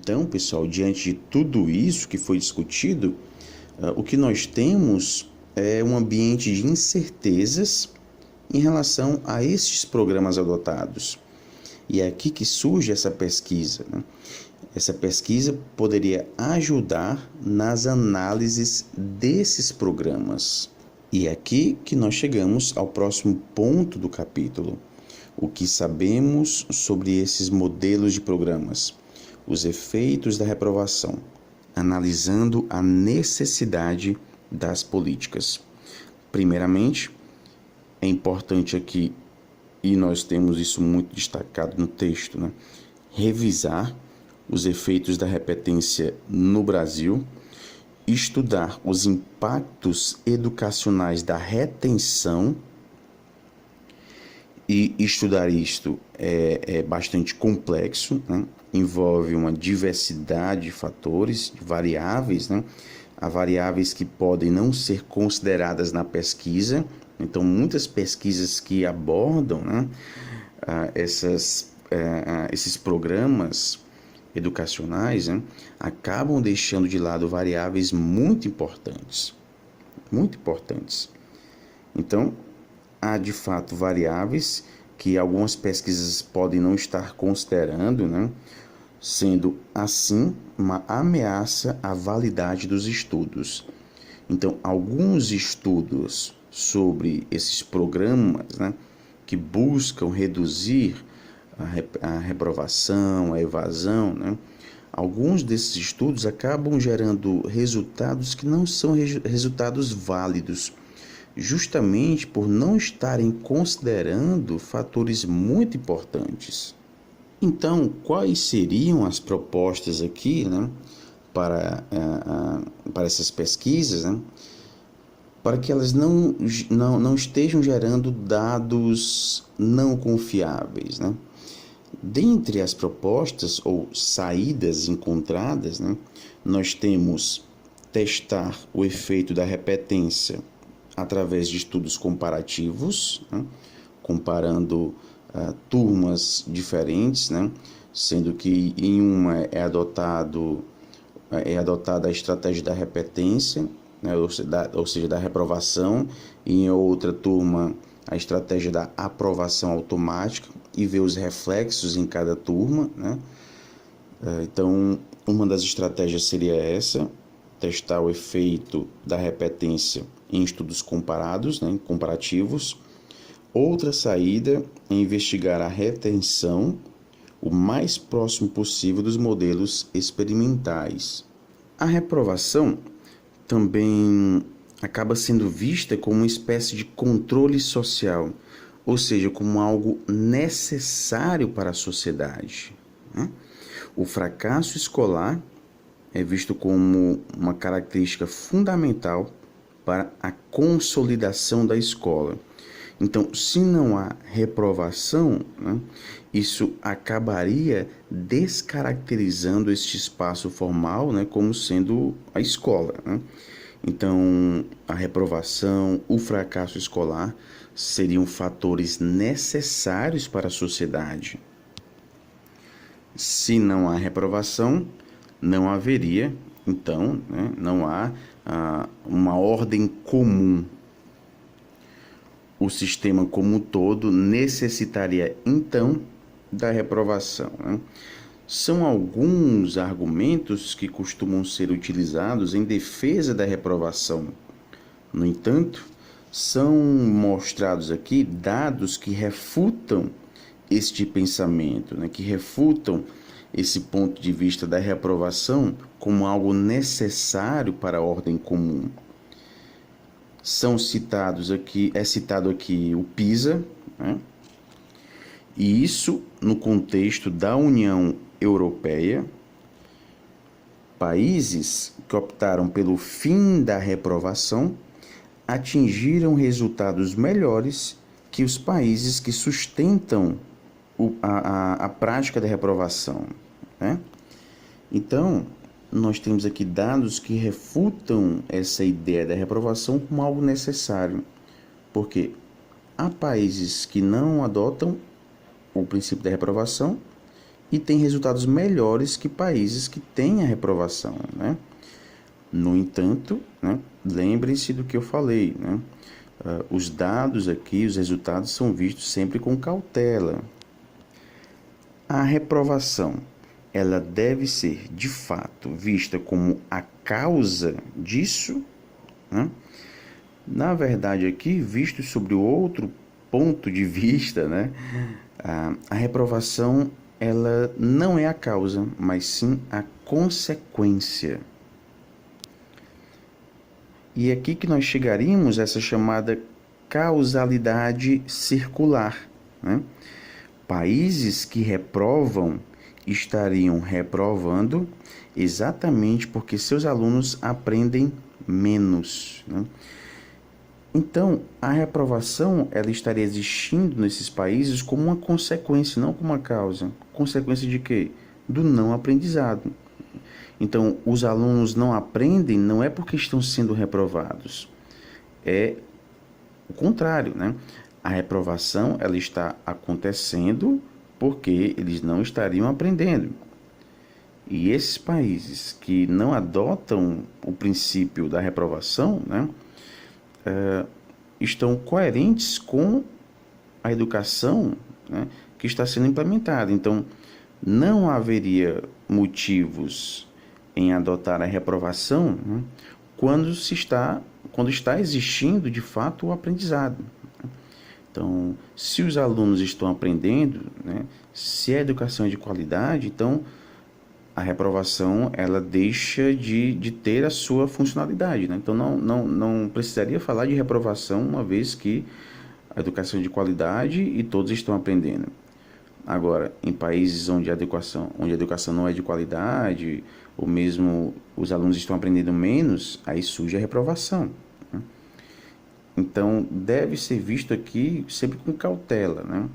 Então, pessoal, diante de tudo isso que foi discutido, o que nós temos é um ambiente de incertezas em relação a estes programas adotados. E é aqui que surge essa pesquisa, né? Essa pesquisa poderia ajudar nas análises desses programas. E é aqui que nós chegamos ao próximo ponto do capítulo. O que sabemos sobre esses modelos de programas? Os efeitos da reprovação, analisando a necessidade das políticas. Primeiramente, é importante aqui, e nós temos isso muito destacado no texto, né? Revisar os efeitos da repetência no Brasil, estudar os impactos educacionais da retenção, e estudar isto é bastante complexo, né? Envolve uma diversidade de fatores, de variáveis, né? Há variáveis que podem não ser consideradas na pesquisa, então muitas pesquisas que abordam, né, esses programas educacionais, né, acabam deixando de lado variáveis muito importantes. Muito importantes. Então, há de fato variáveis que algumas pesquisas podem não estar considerando, né, sendo assim uma ameaça à validade dos estudos. Então, alguns estudos sobre esses programas, né, que buscam reduzir a reprovação, a evasão, né, alguns desses estudos acabam gerando resultados que não são resultados válidos, justamente por não estarem considerando fatores muito importantes. Então, quais seriam as propostas aqui, né, para essas pesquisas, né, para que elas não estejam gerando dados não confiáveis, né? Dentre as propostas ou saídas encontradas, né, nós temos testar o efeito da repetência através de estudos comparativos, né, comparando turmas diferentes, né, sendo que em uma é adotada a estratégia da repetência, né, ou seja, da reprovação, e em outra turma a estratégia da aprovação automática, e ver os reflexos em cada turma, né? Então, uma das estratégias seria essa, testar o efeito da repetência em estudos comparados, né, comparativos. Outra saída é investigar a retenção o mais próximo possível dos modelos experimentais. A reprovação também acaba sendo vista como uma espécie de controle social, ou seja, como algo necessário para a sociedade, né? O fracasso escolar é visto como uma característica fundamental para a consolidação da escola. Então, se não há reprovação, né, isso acabaria descaracterizando este espaço formal, né, como sendo a escola, né? Então, a reprovação, o fracasso escolar seriam fatores necessários para a sociedade. Se não há reprovação, não haveria, então, né, não há uma ordem comum. O sistema como um todo necessitaria, então, da reprovação, né? São alguns argumentos que costumam ser utilizados em defesa da reprovação. No entanto, são mostrados aqui dados que refutam este pensamento, né, que refutam esse ponto de vista da reprovação como algo necessário para a ordem comum. É citado aqui o PISA, né? E isso no contexto da União Europeia. Países que optaram pelo fim da reprovação atingiram resultados melhores que os países que sustentam a prática da reprovação, né? Então, nós temos aqui dados que refutam essa ideia da reprovação como algo necessário, porque há países que não adotam o princípio da reprovação e tem resultados melhores que países que têm a reprovação, né? No entanto, né, lembrem-se do que eu falei, né? Os dados aqui, os resultados são vistos sempre com cautela. A reprovação, ela deve ser, de fato, vista como a causa disso, né? Na verdade, aqui, visto sobre o outro ponto de vista, né? A reprovação, ela não é a causa, mas sim a consequência. E é aqui que nós chegaríamos a essa chamada causalidade circular, né? Países que reprovam estariam reprovando exatamente porque seus alunos aprendem menos, né? Então, a reprovação ela estaria existindo nesses países como uma consequência, não como uma causa. Consequência de quê? Do não aprendizado. Então, os alunos não aprendem não é porque estão sendo reprovados, é o contrário, né? A reprovação ela está acontecendo porque eles não estariam aprendendo. E esses países que não adotam o princípio da reprovação, né, estão coerentes com a educação, né, que está sendo implementada. Então, não haveria motivos em adotar a reprovação, né, quando está existindo de fato o aprendizado. Então, se os alunos estão aprendendo, né, se a educação é de qualidade, então a reprovação ela deixa de ter a sua funcionalidade, né? Então não precisaria falar de reprovação uma vez que a educação é de qualidade e todos estão aprendendo. Agora, em países onde a educação não é de qualidade, ou mesmo os alunos estão aprendendo menos, aí surge a reprovação, né? Então, deve ser visto aqui sempre com cautela, né?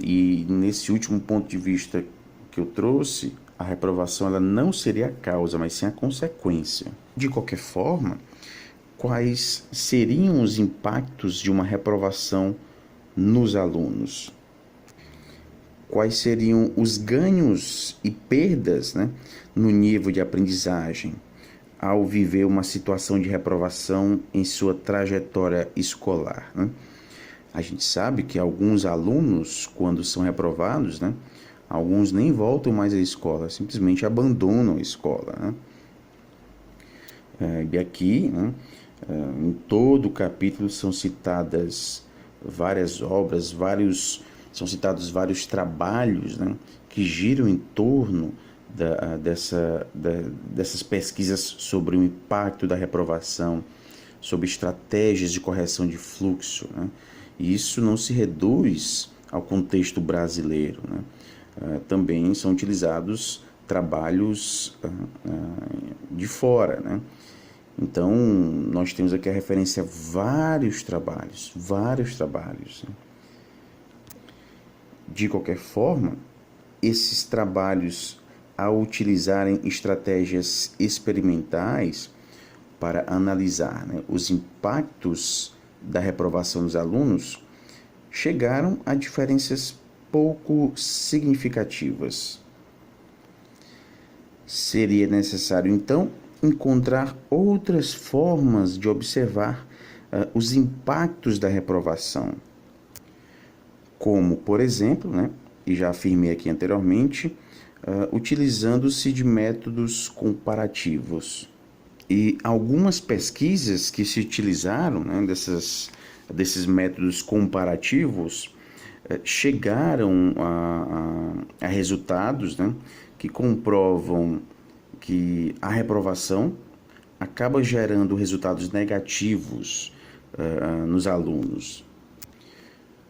E nesse último ponto de vista que eu trouxe, a reprovação ela não seria a causa, mas sim a consequência. De qualquer forma, quais seriam os impactos de uma reprovação nos alunos? Quais seriam os ganhos e perdas, né, no nível de aprendizagem ao viver uma situação de reprovação em sua trajetória escolar, né? A gente sabe que alguns alunos, quando são reprovados, né, alguns nem voltam mais à escola, simplesmente abandonam a escola, né? E aqui, né, em todo o capítulo são citadas várias obras, são citados vários trabalhos, né, que giram em torno dessas pesquisas sobre o impacto da reprovação, sobre estratégias de correção de fluxo, né? E isso não se reduz ao contexto brasileiro, né? Também são utilizados trabalhos de fora, né? Então, nós temos aqui a referência a vários trabalhos, né? De qualquer forma, esses trabalhos, ao utilizarem estratégias experimentais para analisar, né, os impactos da reprovação dos alunos, chegaram a diferenças pouco significativas. Seria necessário, então, encontrar outras formas de observar os impactos da reprovação, como, por exemplo, né, e já afirmei aqui anteriormente, utilizando-se de métodos comparativos. E algumas pesquisas que se utilizaram, né, desses métodos comparativos chegaram a resultados, né, que comprovam que a reprovação acaba gerando resultados negativos nos alunos.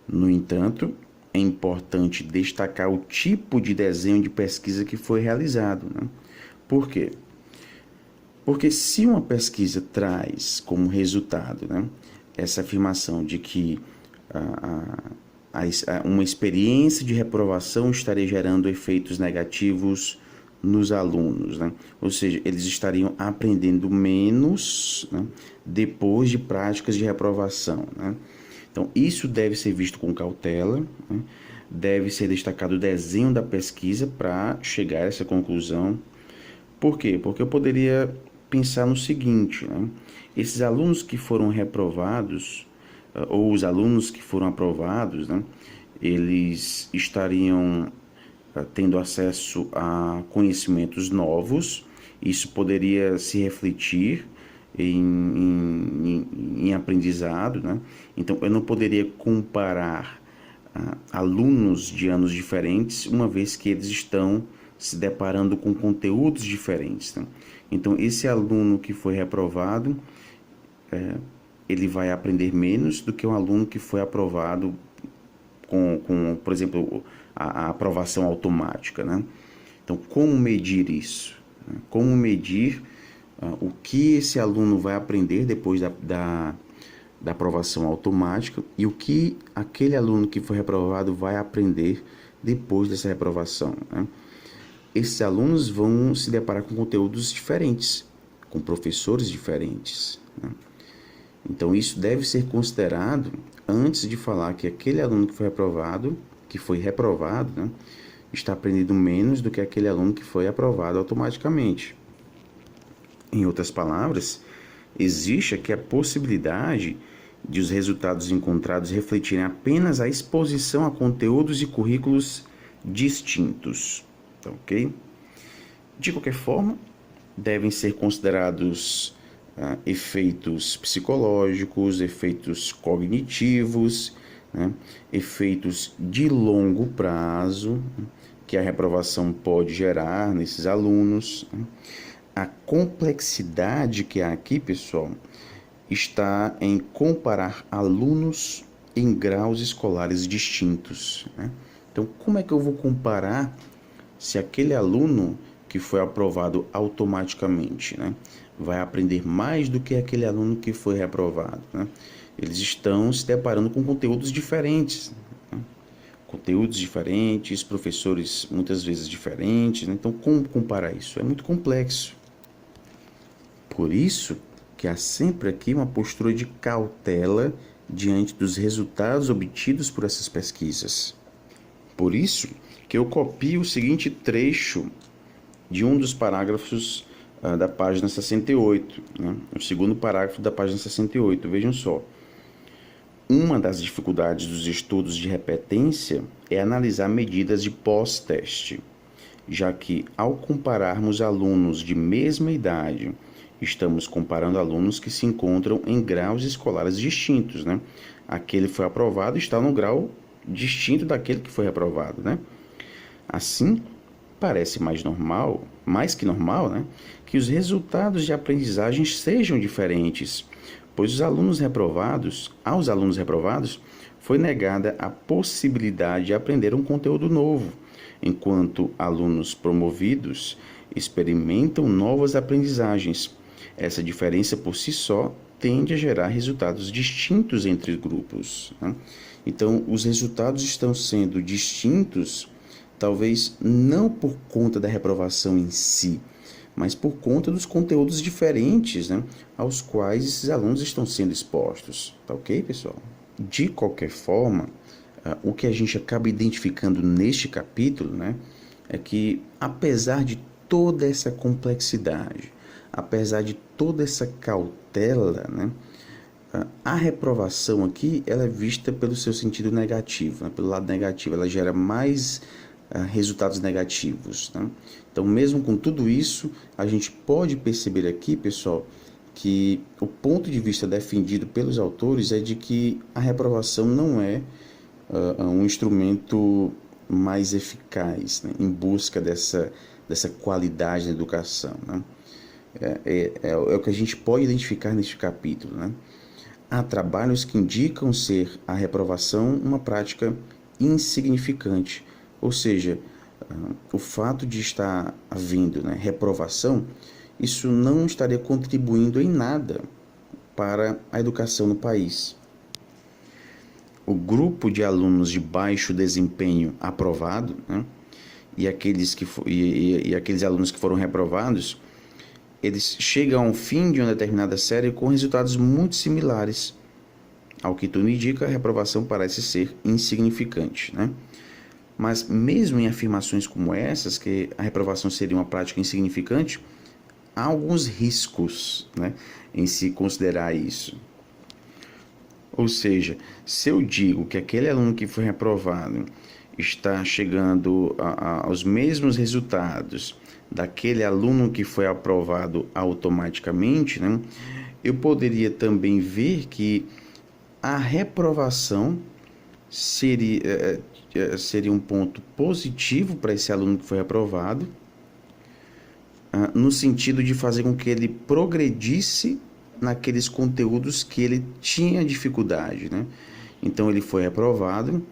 No entanto, é importante destacar o tipo de desenho de pesquisa que foi realizado, né? Por quê? Porque se uma pesquisa traz como resultado, né, essa afirmação de que uma experiência de reprovação estaria gerando efeitos negativos nos alunos, né? Ou seja, eles estariam aprendendo menos, né, depois de práticas de reprovação, né? Então, isso deve ser visto com cautela, né? deve ser destacado o desenho da pesquisa para chegar a essa conclusão. Por quê? Porque eu poderia pensar no seguinte, né? Esses alunos que foram reprovados, ou os alunos que foram aprovados, né? Eles estariam tendo acesso a conhecimentos novos. Isso poderia se refletir em aprendizado, né? Então, eu não poderia comparar alunos de anos diferentes, uma vez que eles estão se deparando com conteúdos diferentes, né? Então, esse aluno que foi reprovado, ele vai aprender menos do que um aluno que foi aprovado por exemplo, a aprovação automática, né? Então, como medir isso? Como medir o que esse aluno vai aprender depois da aprovação automática e o que aquele aluno que foi reprovado vai aprender depois dessa reprovação, né? Esses alunos vão se deparar com conteúdos diferentes, com professores diferentes, né? Então, isso deve ser considerado antes de falar que aquele aluno que foi reprovado, né, está aprendendo menos do que aquele aluno que foi aprovado automaticamente. Em outras palavras, existe aqui a possibilidade de os resultados encontrados refletirem apenas a exposição a conteúdos e currículos distintos, tá ok? De qualquer forma, devem ser considerados efeitos psicológicos, efeitos cognitivos, né, efeitos de longo prazo que a reprovação pode gerar nesses alunos. A complexidade que há aqui, pessoal, está em comparar alunos em graus escolares distintos, né? Então, como é que eu vou comparar se aquele aluno que foi aprovado automaticamente, né, vai aprender mais do que aquele aluno que foi reprovado, né? Eles estão se deparando com conteúdos diferentes, né? Conteúdos diferentes, professores muitas vezes diferentes, né? Então, como comparar isso? É muito complexo. Por isso que há sempre aqui uma postura de cautela diante dos resultados obtidos por essas pesquisas. Por isso que eu copio o seguinte trecho de um dos parágrafos da página 68, né? O segundo parágrafo da página 68. Vejam só. Uma das dificuldades dos estudos de repetência é analisar medidas de pós-teste, já que, ao compararmos alunos de mesma idade, estamos comparando alunos que se encontram em graus escolares distintos, né? Aquele que foi aprovado está no grau distinto daquele que foi reprovado, né? Assim, parece mais que normal, né, que os resultados de aprendizagem sejam diferentes, pois aos alunos reprovados, foi negada a possibilidade de aprender um conteúdo novo, enquanto alunos promovidos experimentam novas aprendizagens. Essa diferença por si só tende a gerar resultados distintos entre grupos, né? Então, os resultados estão sendo distintos, talvez não por conta da reprovação em si, mas por conta dos conteúdos diferentes, né, aos quais esses alunos estão sendo expostos. Tá ok, pessoal? De qualquer forma, o que a gente acaba identificando neste capítulo, né, é que, apesar de toda essa complexidade, apesar de toda essa cautela, né, a reprovação aqui ela é vista pelo seu sentido negativo, né, pelo lado negativo. Ela gera mais resultados negativos, né? Então, mesmo com tudo isso, a gente pode perceber aqui, pessoal, que o ponto de vista defendido pelos autores é de que a reprovação não é um instrumento mais eficaz, né, em busca dessa qualidade da educação, né? É o que a gente pode identificar neste capítulo, né? Há trabalhos que indicam ser a reprovação uma prática insignificante, ou seja, o fato de estar havendo, né, reprovação, isso não estaria contribuindo em nada para a educação no país. O grupo de alunos de baixo desempenho aprovado, né, e aqueles alunos que foram reprovados, eles chegam ao fim de uma determinada série com resultados muito similares. Ao que tudo indica, a reprovação parece ser insignificante, né? Mas mesmo em afirmações como essas, que a reprovação seria uma prática insignificante, há alguns riscos, né, em se considerar isso. Ou seja, se eu digo que aquele aluno que foi reprovado está chegando aos mesmos resultados daquele aluno que foi aprovado automaticamente, né, eu poderia também ver que a reprovação seria um ponto positivo para esse aluno que foi reprovado, no sentido de fazer com que ele progredisse naqueles conteúdos que ele tinha dificuldade, né? Então ele foi reprovado,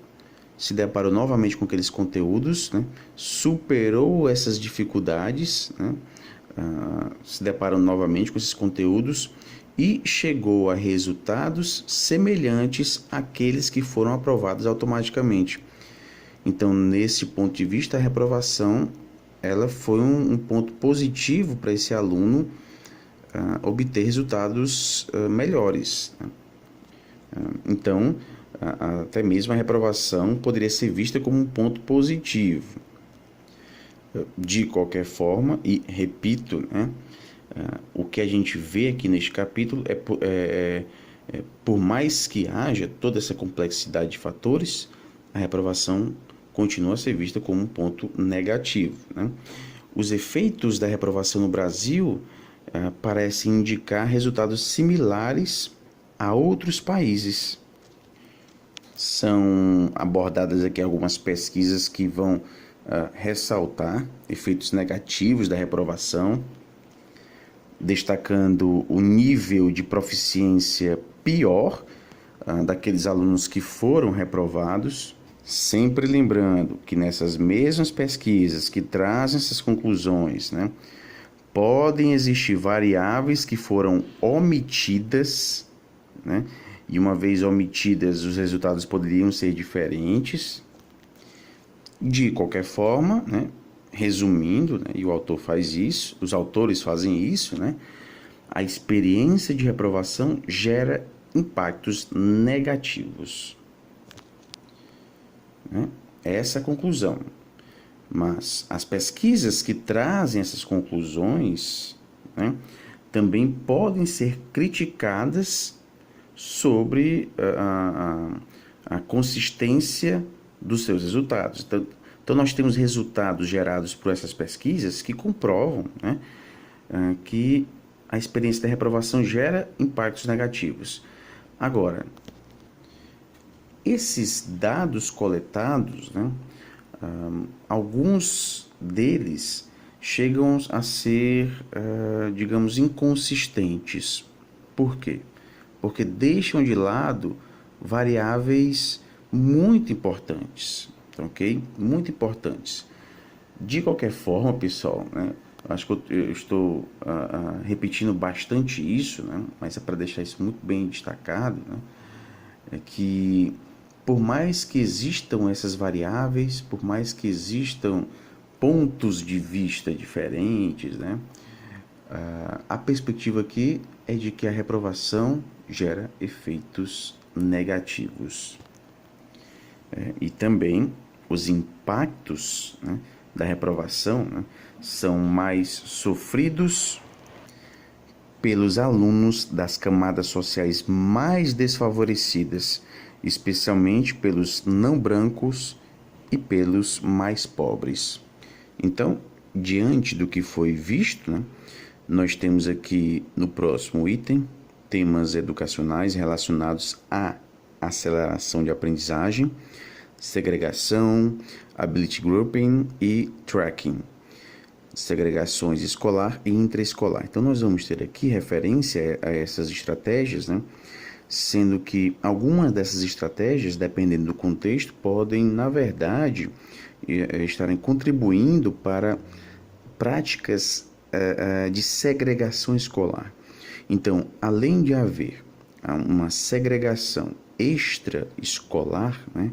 se deparou novamente com aqueles conteúdos, né? Superou essas dificuldades, né? Se deparou novamente com esses conteúdos e chegou a resultados semelhantes àqueles que foram aprovados automaticamente. Então, nesse ponto de vista, a reprovação ela foi um ponto positivo para esse aluno obter resultados melhores, né? Então, até mesmo a reprovação poderia ser vista como um ponto positivo. De qualquer forma, e repito, né, o que a gente vê aqui neste capítulo por mais que haja toda essa complexidade de fatores, a reprovação continua a ser vista como um ponto negativo, né? Os efeitos da reprovação no Brasil parecem indicar resultados similares a outros países. São abordadas aqui algumas pesquisas que vão ressaltar efeitos negativos da reprovação, destacando o nível de proficiência pior daqueles alunos que foram reprovados, sempre lembrando que nessas mesmas pesquisas que trazem essas conclusões, né, podem existir variáveis que foram omitidas, né, e uma vez omitidas, os resultados poderiam ser diferentes. De qualquer forma, né, resumindo, né, e o autor faz isso, os autores fazem isso, né, a experiência de reprovação gera impactos negativos, né? Essa é a conclusão. Mas as pesquisas que trazem essas conclusões, né, também podem ser criticadas sobre a consistência dos seus resultados. Então nós temos resultados gerados por essas pesquisas que comprovam, né, que a experiência da reprovação gera impactos negativos. Agora, esses dados coletados, né, alguns deles chegam a ser, digamos, inconsistentes. Por quê? Porque deixam de lado variáveis muito importantes, ok? Muito importantes. De qualquer forma, pessoal, né, acho que eu estou repetindo bastante isso, né, mas é para deixar isso muito bem destacado, né, é que por mais que existam essas variáveis, por mais que existam pontos de vista diferentes, né, a perspectiva aqui é de que a reprovação gera efeitos negativos. E também os impactos, né, da reprovação, né, são mais sofridos pelos alunos das camadas sociais mais desfavorecidas, especialmente pelos não brancos e pelos mais pobres. Então, diante do que foi visto, né, nós temos aqui no próximo item temas educacionais relacionados à aceleração de aprendizagem, segregação, ability grouping e tracking, segregações escolar e intraescolar. Então nós vamos ter aqui referência a essas estratégias, né? Sendo que algumas dessas estratégias, dependendo do contexto, podem, na verdade, estarem contribuindo para práticas de segregação escolar. Então, além de haver uma segregação extraescolar, né,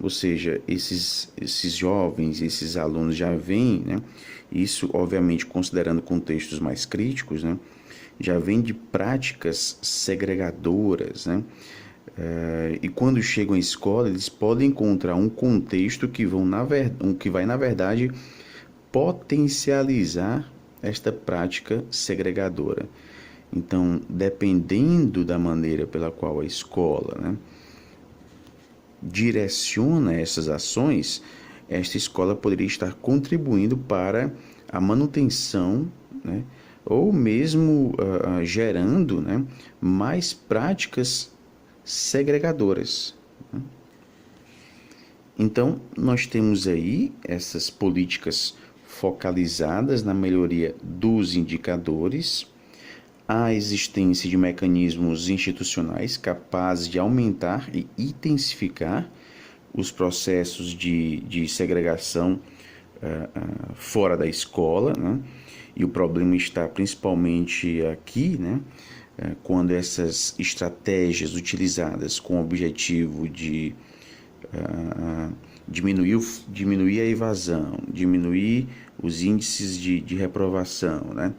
ou seja, esses jovens, esses alunos já vêm, né, isso obviamente considerando contextos mais críticos, né, já vem de práticas segregadoras, né, E quando chegam à escola, eles podem encontrar um contexto que vai, na verdade, potencializar esta prática segregadora. Então, dependendo da maneira pela qual a escola, né, direciona essas ações, esta escola poderia estar contribuindo para a manutenção, né, ou mesmo gerando, né, mais práticas segregadoras. Então, nós temos aí essas políticas focalizadas na melhoria dos indicadores, a existência de mecanismos institucionais capazes de aumentar e intensificar os processos de segregação fora da escola, né? E o problema está principalmente aqui, né? Quando essas estratégias utilizadas com o objetivo de diminuir a evasão, diminuir os índices de reprovação, né?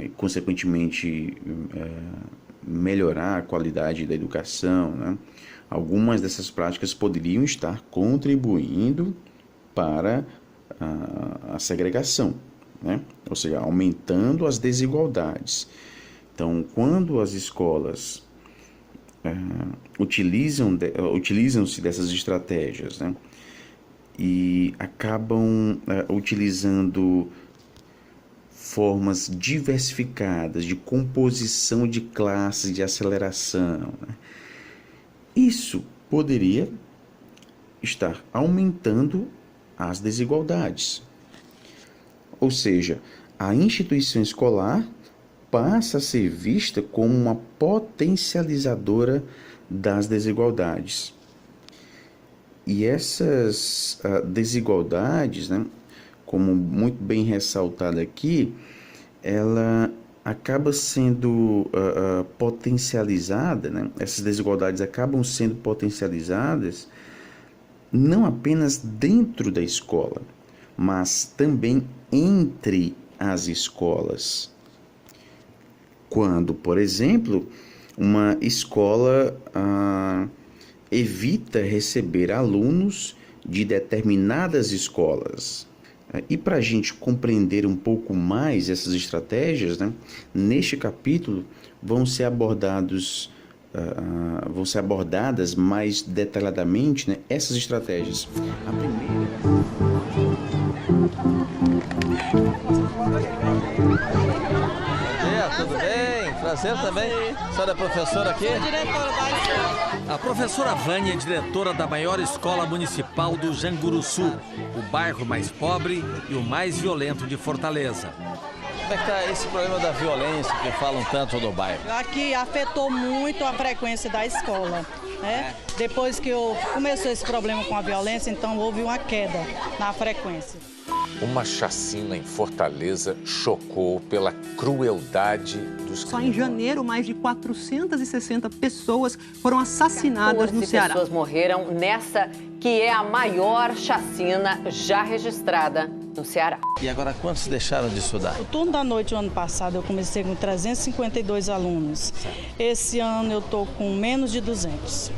E, consequentemente, melhorar a qualidade da educação, né? Algumas dessas práticas poderiam estar contribuindo para a segregação, né? Ou seja, aumentando as desigualdades. Então, quando as escolas utilizam-se dessas estratégias, né, e acabam utilizando formas diversificadas de composição de classes, de aceleração, né, isso poderia estar aumentando as desigualdades. Ou seja, a instituição escolar passa a ser vista como uma potencializadora das desigualdades. E essas desigualdades, né, como muito bem ressaltado aqui, ela acaba sendo potencializada, né? Essas desigualdades acabam sendo potencializadas não apenas dentro da escola, mas também entre as escolas. Quando, por exemplo, uma escola evita receber alunos de determinadas escolas. E para a gente compreender um pouco mais essas estratégias, né, neste capítulo vão ser abordadas mais detalhadamente, né, essas estratégias. A primeira... Tudo bem? Prazer também. A senhora é professora aqui? Sou diretora da escola. A professora Vânia é diretora da maior escola municipal do Janguruçu, o bairro mais pobre e o mais violento de Fortaleza. Como é que está esse problema da violência que falam tanto do bairro? Aqui afetou muito a frequência da escola, né? Depois que começou esse problema com a violência, então houve uma queda na frequência. Uma chacina em Fortaleza chocou pela crueldade dos criminosos. Só em janeiro, mais de 460 pessoas foram assassinadas no Ceará. 14 pessoas morreram nessa que é a maior chacina já registrada no Ceará. E agora, quantos deixaram de estudar? O turno da noite, o ano passado, eu comecei com 352 alunos. Esse ano eu estou com menos de 200.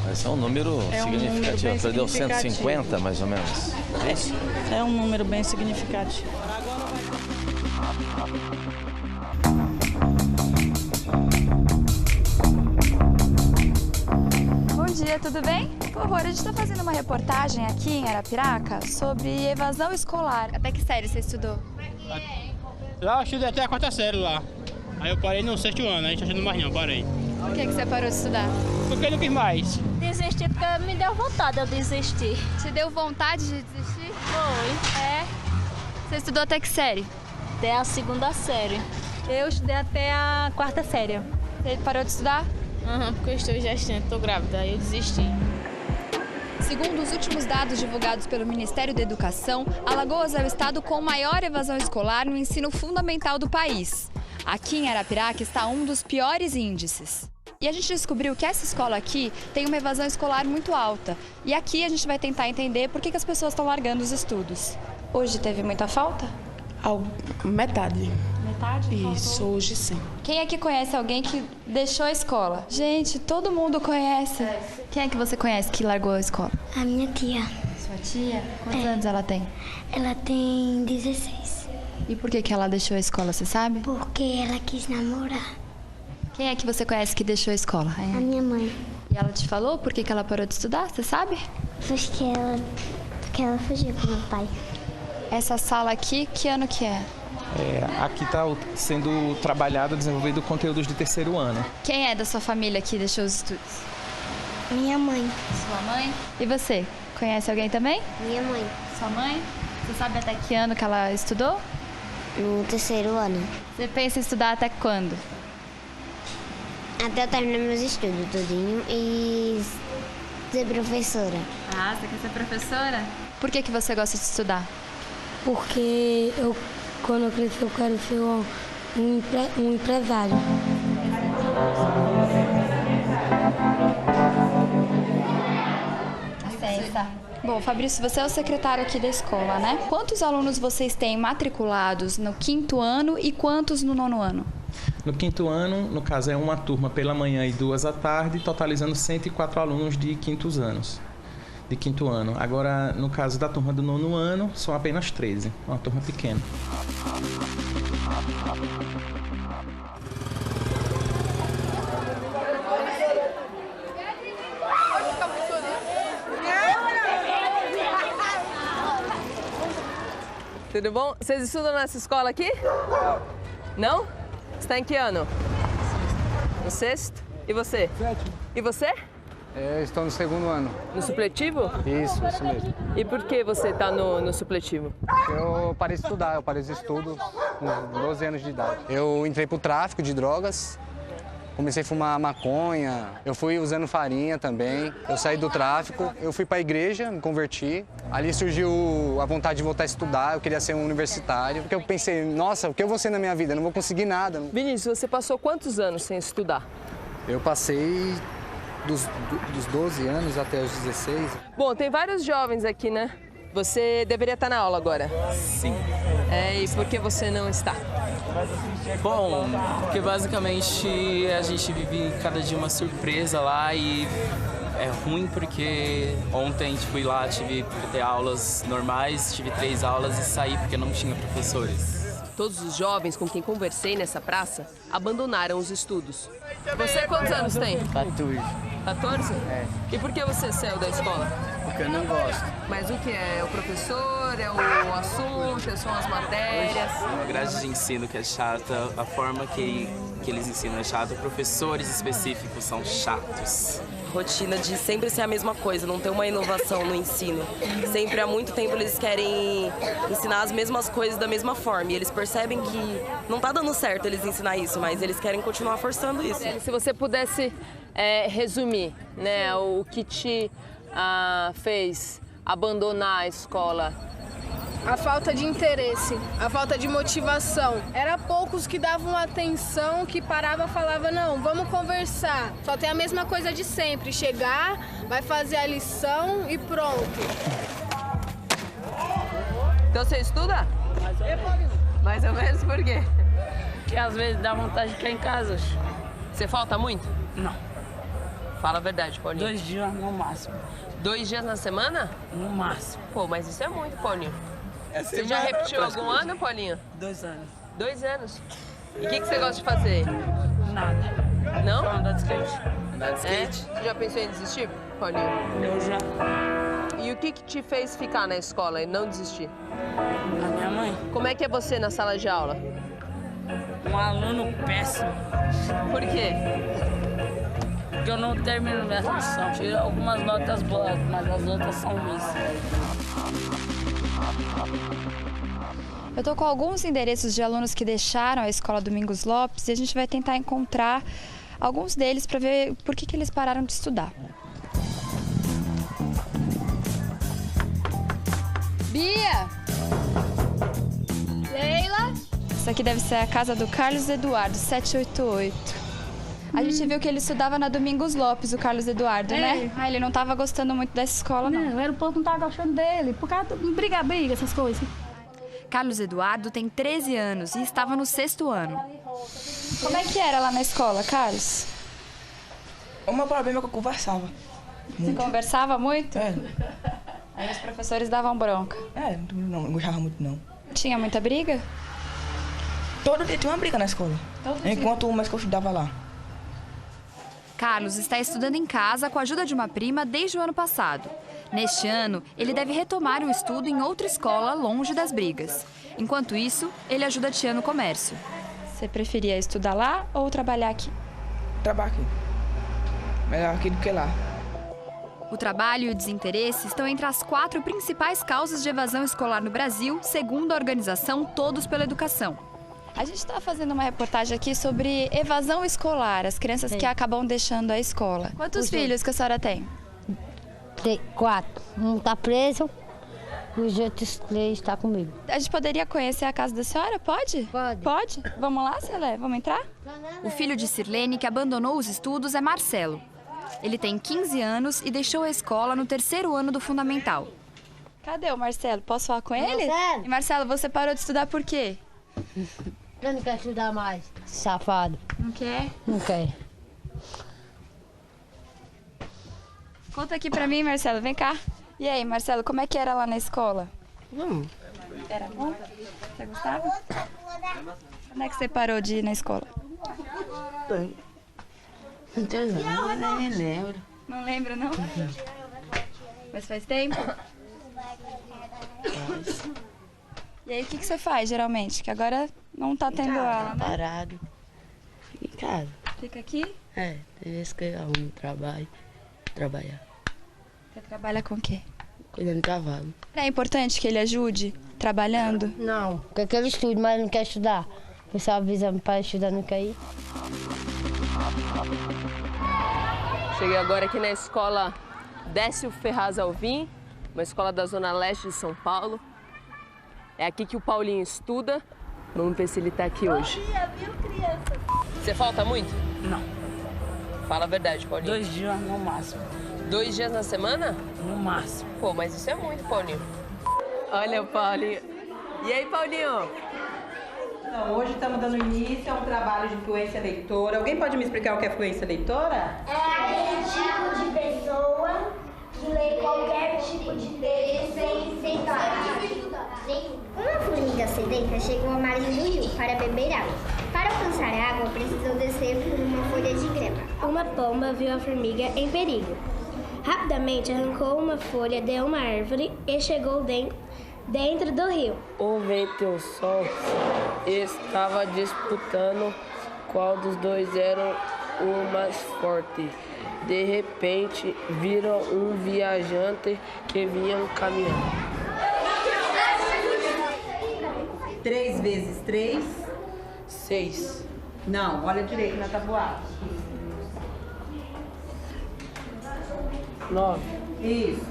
Mas é um número significativo. Perdeu 150, mais ou menos. É isso? É um número bem significativo. Bom dia, tudo bem? Por favor, a gente está fazendo uma reportagem aqui em Arapiraca sobre evasão escolar. Até que série você estudou? Lá eu estudei até a 4ª série lá. Aí eu parei no 6º ano, a gente não está mais não, parei. Por que você parou de estudar? Porque eu não quis mais. Desisti porque me deu vontade de eu desistir. Te deu vontade de desistir? Foi. É. Você estudou até que série? Até a 2ª série. Eu estudei até a 4ª série. Você parou de estudar? Porque eu estou gestante, estou grávida, aí eu desisti. Segundo os últimos dados divulgados pelo Ministério da Educação, Alagoas é o estado com maior evasão escolar no ensino fundamental do país. Aqui em Arapiraca está um dos piores índices. E a gente descobriu que essa escola aqui tem uma evasão escolar muito alta. E aqui a gente vai tentar entender por que as pessoas estão largando os estudos. Hoje teve muita falta? Metade. tarde? Isso, hoje sim. Quem aqui conhece alguém que deixou a escola? Gente, todo mundo conhece. Quem é que você conhece que largou a escola? A minha tia. Sua tia? Quantos anos ela tem? Ela tem 16. E por que ela deixou a escola, você sabe? Porque ela quis namorar. Quem é que você conhece que deixou a escola? A minha mãe. E ela te falou por que ela parou de estudar, você sabe? Porque ela fugiu com meu pai. Essa sala aqui, que ano que é? Aqui está sendo trabalhado, desenvolvido conteúdos de terceiro ano. Quem é da sua família que deixou os estudos? Minha mãe. Sua mãe? E você? Conhece alguém também? Minha mãe. Sua mãe? Você sabe até que ano que ela estudou? No terceiro ano. Você pensa em estudar até quando? Até eu terminar meus estudos todinho e ser professora. Ah, você quer ser professora? Por que você gosta de estudar? Porque quando eu crescer, eu quero ser um empresário. Licença. Bom, Fabrício, você é o secretário aqui da escola, né? Quantos alunos vocês têm matriculados no 5º ano e quantos no 9º ano? No 5º ano, no caso, é uma turma pela manhã e 2 à tarde, totalizando 104 alunos de 5º anos. De 5º ano. Agora, no caso da turma do 9º ano, são apenas 13. Uma turma pequena. Tudo bom? Vocês estudam nessa escola aqui? Não? Você está em que ano? No 6º? E você? 7º. E você? Eu estou no 2º ano. No supletivo? Isso mesmo. E por que você está no supletivo? Eu parei de estudar, eu parei de estudo com 12 anos de idade. Eu entrei pro tráfico de drogas, comecei a fumar maconha, eu fui usando farinha também. Eu saí do tráfico, eu fui para a igreja, me converti. Ali surgiu a vontade de voltar a estudar, eu queria ser um universitário. Porque eu pensei, nossa, o que eu vou ser na minha vida? Eu não vou conseguir nada. Vinícius, você passou quantos anos sem estudar? Eu passei dos 12 anos até os 16. Bom, tem vários jovens aqui, né? Você deveria estar na aula agora. Sim. E por que você não está? Bom, porque basicamente a gente vive cada dia uma surpresa lá e é ruim porque ontem fui lá, tive que ter aulas normais, tive 3 aulas e saí porque não tinha professores. Todos os jovens com quem conversei nessa praça abandonaram os estudos. Você quantos anos tem? 14. 14? É. E por que você saiu da escola? Porque eu não gosto. Mas o que é? É o professor? É o assunto? São as matérias? Uma grade de ensino que é chata, a forma que eles ensinam é chata, professores específicos são chatos. Rotina de sempre ser a mesma coisa, não ter uma inovação no ensino. Sempre há muito tempo eles querem ensinar as mesmas coisas da mesma forma e eles percebem que não tá dando certo eles ensinar isso, mas eles querem continuar forçando isso. Se você pudesse resumir, né, o que te fez abandonar a escola. A falta de interesse, a falta de motivação. Era poucos que davam atenção, que parava e falava, não, vamos conversar. Só tem a mesma coisa de sempre, chegar, vai fazer a lição e pronto. Então você estuda? Mais ou menos por quê? Porque às vezes dá vontade de ficar em casa. Você falta muito? Não. Fala a verdade, Paulinho. 2 dias no máximo. 2 dias na semana? No máximo. Pô, mas isso é muito, Paulinho. Você já repetiu algum ano, Paulinho? 2 anos. 2 anos? E o que você gosta de fazer? Nada. Não? Só andar de skate. Andar de skate? Você já pensou em desistir, Paulinho? Eu já. E o que te fez ficar na escola e não desistir? A minha mãe. Como é que é você na sala de aula? Um aluno péssimo. Por quê? Porque eu não termino minha lição. Tiro algumas notas boas, mas as outras são ruins. Eu tô com alguns endereços de alunos que deixaram a escola Domingos Lopes e a gente vai tentar encontrar alguns deles para ver por que eles pararam de estudar. Bia! Leila? Isso aqui deve ser a casa do Carlos Eduardo, 788. A gente viu que ele estudava na Domingos Lopes, o Carlos Eduardo, né? Ah, ele não tava gostando muito dessa escola, não. O aeroporto não tava gostando dele, por causa de briga, essas coisas. Carlos Eduardo tem 13 anos e estava no 6º ano. Como é que era lá na escola, Carlos? O meu problema é que eu conversava. Você conversava muito? É. Aí os professores davam bronca. É, não gostava muito não. Tinha muita briga? Todo dia tinha uma briga na escola. Enquanto o mês que eu estudava lá. Carlos está estudando em casa com a ajuda de uma prima desde o ano passado. Neste ano, ele deve retomar o estudo em outra escola longe das brigas. Enquanto isso, ele ajuda a tia no comércio. Você preferia estudar lá ou trabalhar aqui? Trabalhar aqui. Melhor aqui do que lá. O trabalho e o desinteresse estão entre as 4 principais causas de evasão escolar no Brasil, segundo a organização Todos pela Educação. A gente está fazendo uma reportagem aqui sobre evasão escolar, as crianças que acabam deixando a escola. Quantos filhos que a senhora tem? Tem 4. Um está preso e os outros 3 estão comigo. A gente poderia conhecer a casa da senhora? Pode? Pode. Pode? Vamos lá, Celé? Vamos entrar? O filho de Sirlene, que abandonou os estudos, é Marcelo. Ele tem 15 anos e deixou a escola no 3º ano do fundamental. Cadê o Marcelo? Posso falar com ele? Marcelo! E Marcelo, você parou de estudar por quê? Eu não quero estudar mais, safado. Não quer? Não quer. Conta aqui pra mim, Marcelo. Vem cá. E aí, Marcelo, como é que era lá na escola? Era bom? Você gostava? Quando é que você parou de ir na escola? Não nem lembro. Não lembra, não? Mas faz tempo? E aí, o que você faz, geralmente? Que agora não tá tendo aula, né? Parado. Fica em casa. Fica aqui? É, tem vezes que eu arrumo trabalho, trabalhar. Você trabalha com o quê? Cuidando de cavalo. É importante que ele ajude trabalhando? Não, quer que ele estude, mas não quer estudar. O pessoal avisa para estudar, não quer ir. Cheguei agora aqui na escola Décio Ferraz Alvim, uma escola da Zona Leste de São Paulo. É aqui que o Paulinho estuda. Vamos ver se ele tá aqui hoje. Bom dia, viu, criança? Você falta muito? Não. Fala a verdade, Paulinho. 2 dias no máximo. 2 dias na semana? No máximo. Pô, mas isso é muito, Paulinho. Olha o Paulinho. E aí, Paulinho? Então, hoje estamos dando início a um trabalho de fluência leitora. Alguém pode me explicar o que é fluência leitora? É aquele tipo de pessoa que lê qualquer tipo de texto sem parar. Uma formiga sedenta chegou à margem do rio para beber água. Para alcançar a água, precisou descer por uma folha de grama. Uma pomba viu a formiga em perigo. Rapidamente arrancou uma folha de uma árvore e chegou dentro do rio. O vento e o sol estava disputando qual dos dois era o mais forte. De repente, viram um viajante que vinha caminhando. 3 vezes 3? 6. Não, olha direito na tabuada. 9. Isso.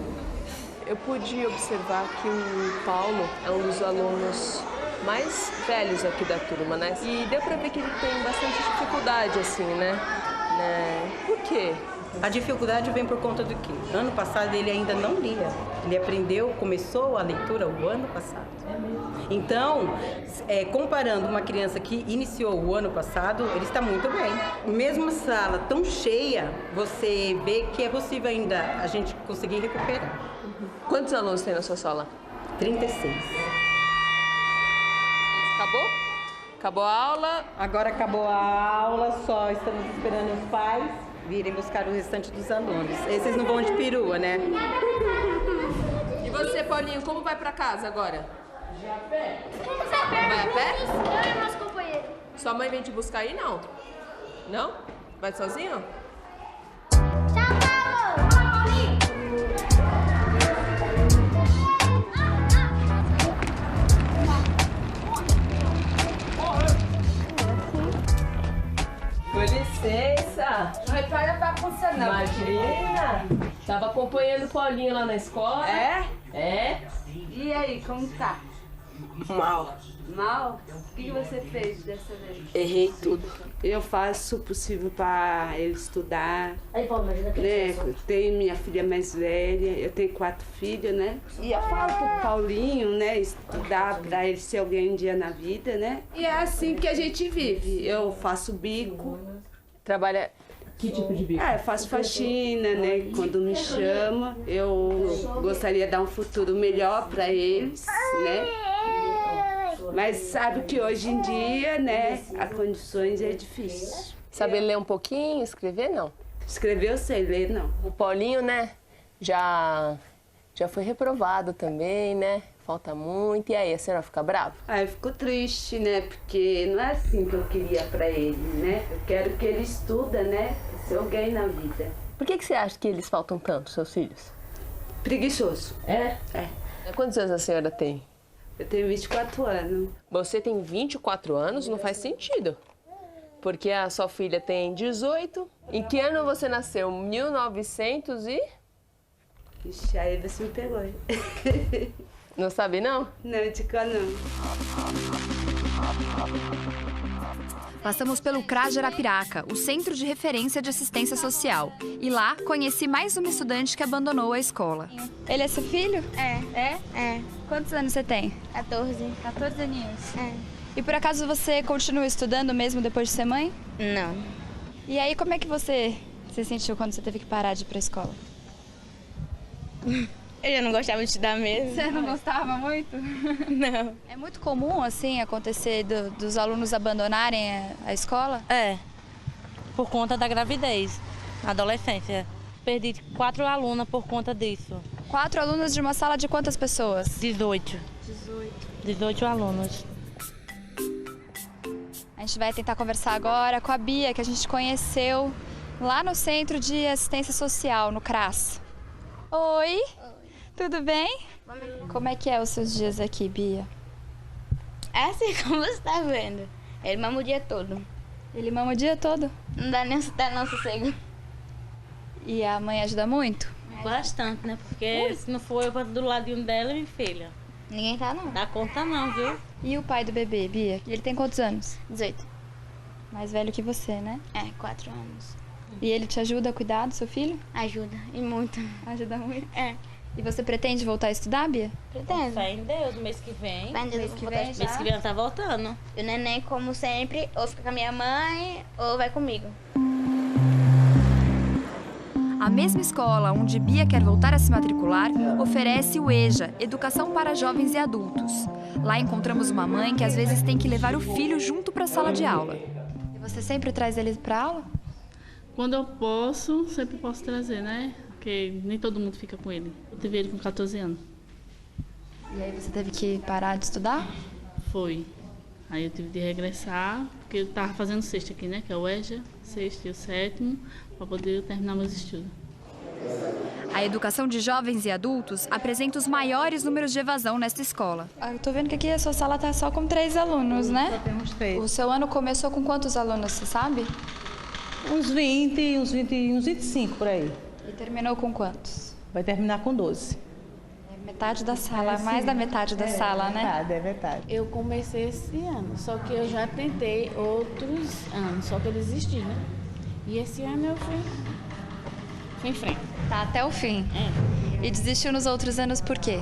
Eu pude observar que o Paulo é um dos alunos mais velhos aqui da turma, né? E deu pra ver que ele tem bastante dificuldade, assim, né? Por quê? A dificuldade vem por conta do quê? Ano passado ele ainda não lia. Ele começou a leitura o ano passado. Então, comparando uma criança que iniciou o ano passado, ele está muito bem. Mesmo a sala tão cheia, você vê que é possível ainda a gente conseguir recuperar. Quantos alunos tem na sua sala? 36. Acabou? Acabou a aula? Agora acabou a aula, só estamos esperando os pais virem buscar o restante dos alunos. Esses não vão de perua, né? E você, Paulinho, como vai pra casa agora? Já a pé. Vai a pé? Eu e meus companheiros. Sua mãe vem te buscar aí, não? Não? Vai sozinho? Tchau, Paulo! Com licença. Não é para bagunça, não. Imagina. Tava acompanhando o Paulinho lá na escola. É? É. E aí, como tá? Mal. Mal? O que você fez dessa vez? Errei tudo. Eu faço o possível para ele estudar. Né? Eu tenho minha filha mais velha, eu tenho 4 filhos, né? E eu falo pro Paulinho, né, estudar para ele ser alguém um dia na vida, né? E é assim que a gente vive. Eu faço bico. Trabalha... Que tipo de bico? Eu faço faxina, né? Quando me chama, eu gostaria de dar um futuro melhor para eles, né? Mas sabe que hoje em dia, né, as condições é difícil. Sabe ler um pouquinho, escrever não? Escrever eu sei, ler não. O Paulinho, né, já foi reprovado também, né? Falta muito. E aí, a senhora fica brava? Eu fico triste, né? Porque não é assim que eu queria pra ele, né? Eu quero que ele estuda, né? Ser alguém na vida. Por que você acha que eles faltam tanto, seus filhos? Preguiçoso. É? É. Quantos anos a senhora tem? Eu tenho 24 anos. Você tem 24 anos? Não faz sentido. Porque a sua filha tem 18. Em que ano você nasceu? 1900 e... Ixi, aí você me pegou. Não sabe, não? Não, Tica, não. Passamos pelo CRAS de Arapiraca, o Centro de Referência de Assistência Social. E lá, conheci mais uma estudante que abandonou a escola. Ele é seu filho? É. Quantos anos você tem? 14. 14 aninhos? É. E por acaso você continua estudando mesmo depois de ser mãe? Não. E aí, como é que você se sentiu quando você teve que parar de ir pra escola? Eu já não gostava de estudar mesmo. Você não gostava muito? Não. É muito comum, assim, acontecer dos alunos abandonarem a escola? É, por conta da gravidez, na adolescência. Perdi 4 alunas por conta disso. 4 alunos de uma sala de quantas pessoas? 18. 18 alunos. A gente vai tentar conversar agora com a Bia, que a gente conheceu lá no Centro de Assistência Social, no CRAS. Oi. Tudo bem? Como é que é os seus dias aqui, Bia? É assim como você tá vendo. Ele mama o dia todo. Ele mama o dia todo? Não dá nem sossego. E a mãe ajuda muito? Bastante, né? Porque se não for eu do ladinho dela, minha filha. Ninguém tá, não. Dá conta não, viu? E o pai do bebê, Bia? Ele tem quantos anos? 18. Mais velho que você, né? 4 anos. E ele te ajuda a cuidar do seu filho? Ajuda, e muito. Ajuda muito? É. E você pretende voltar a estudar, Bia? Pretendo. Fé em Deus, mês que vem. Fé em Deus, mês que vem ela tá voltando. E o neném, como sempre, ou fica com a minha mãe, ou vai comigo. A mesma escola onde Bia quer voltar a se matricular oferece o EJA, Educação para Jovens e Adultos. Lá encontramos uma mãe que às vezes tem que levar o filho junto para a sala de aula. E você sempre traz ele para aula? Quando eu posso, sempre posso trazer, né? Porque nem todo mundo fica com ele. Eu tive ele com 14 anos. E aí você teve que parar de estudar? Foi. Aí eu tive de regressar, porque eu estava fazendo o sexto aqui, né? Que é o EJA, sexto e o sétimo, para poder terminar meus estudos. A educação de jovens e adultos apresenta os maiores números de evasão nesta escola. Eu tô vendo que aqui a sua sala tá só com 3 alunos, né? Só temos 3. O seu ano começou com quantos alunos, você sabe? Uns 25 por aí. E terminou com quantos? Vai terminar com 12. É metade da sala, mais da metade da sala, né? É metade. Eu comecei esse ano, só que eu já tentei outros anos, só que eu desisti, né? E esse ano eu fui em frente. Tá até o fim. E desistiu nos outros anos por quê?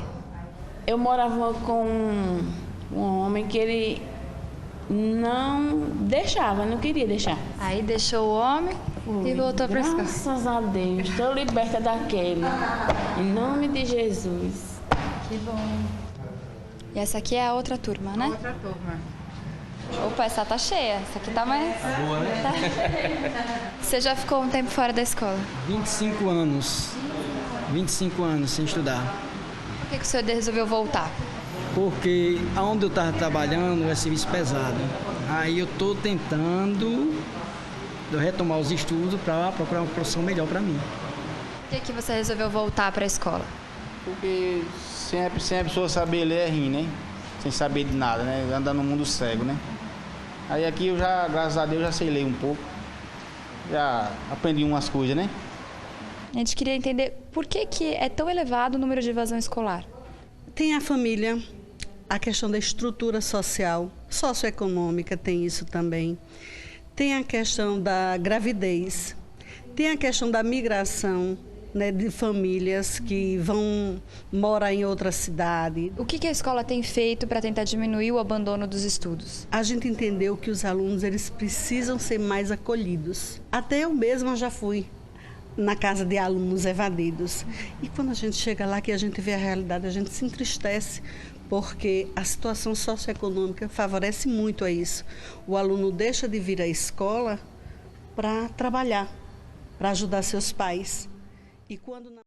Eu morava com um homem que ele não deixava, não queria deixar. Aí deixou o homem e voltou para escola. Graças a Deus, estou liberta daquele. Em nome de Jesus. Que bom. E essa aqui é a outra turma, né? Outra turma. Opa, essa tá cheia. Essa aqui tá mais... Boa, né? Tá. Você já ficou um tempo fora da escola? 25 anos. 25 anos sem estudar. Por que o senhor resolveu voltar? Porque onde eu estava trabalhando é serviço pesado. Aí eu estou tentando retomar os estudos para procurar uma profissão melhor para mim. Por que você resolveu voltar para a escola? Porque sempre sem a pessoa saber ler é ruim, né? Sem saber de nada, né? Andar no mundo cego, né? Aí aqui eu já, graças a Deus, já sei ler um pouco. Já aprendi umas coisas, né? A gente queria entender por que é tão elevado o número de evasão escolar. Tem a família, A questão da estrutura social, socioeconômica, tem isso também. Tem a questão da gravidez, tem a questão da migração, né, de famílias que vão morar em outra cidade. O que a escola tem feito para tentar diminuir o abandono dos estudos? A gente entendeu que os alunos eles precisam ser mais acolhidos. Até eu mesma já fui na casa de alunos evadidos. E quando a gente chega lá, que a gente vê a realidade, a gente se entristece, porque a situação socioeconômica favorece muito a isso. O aluno deixa de vir à escola para trabalhar, para ajudar seus pais. E quando não...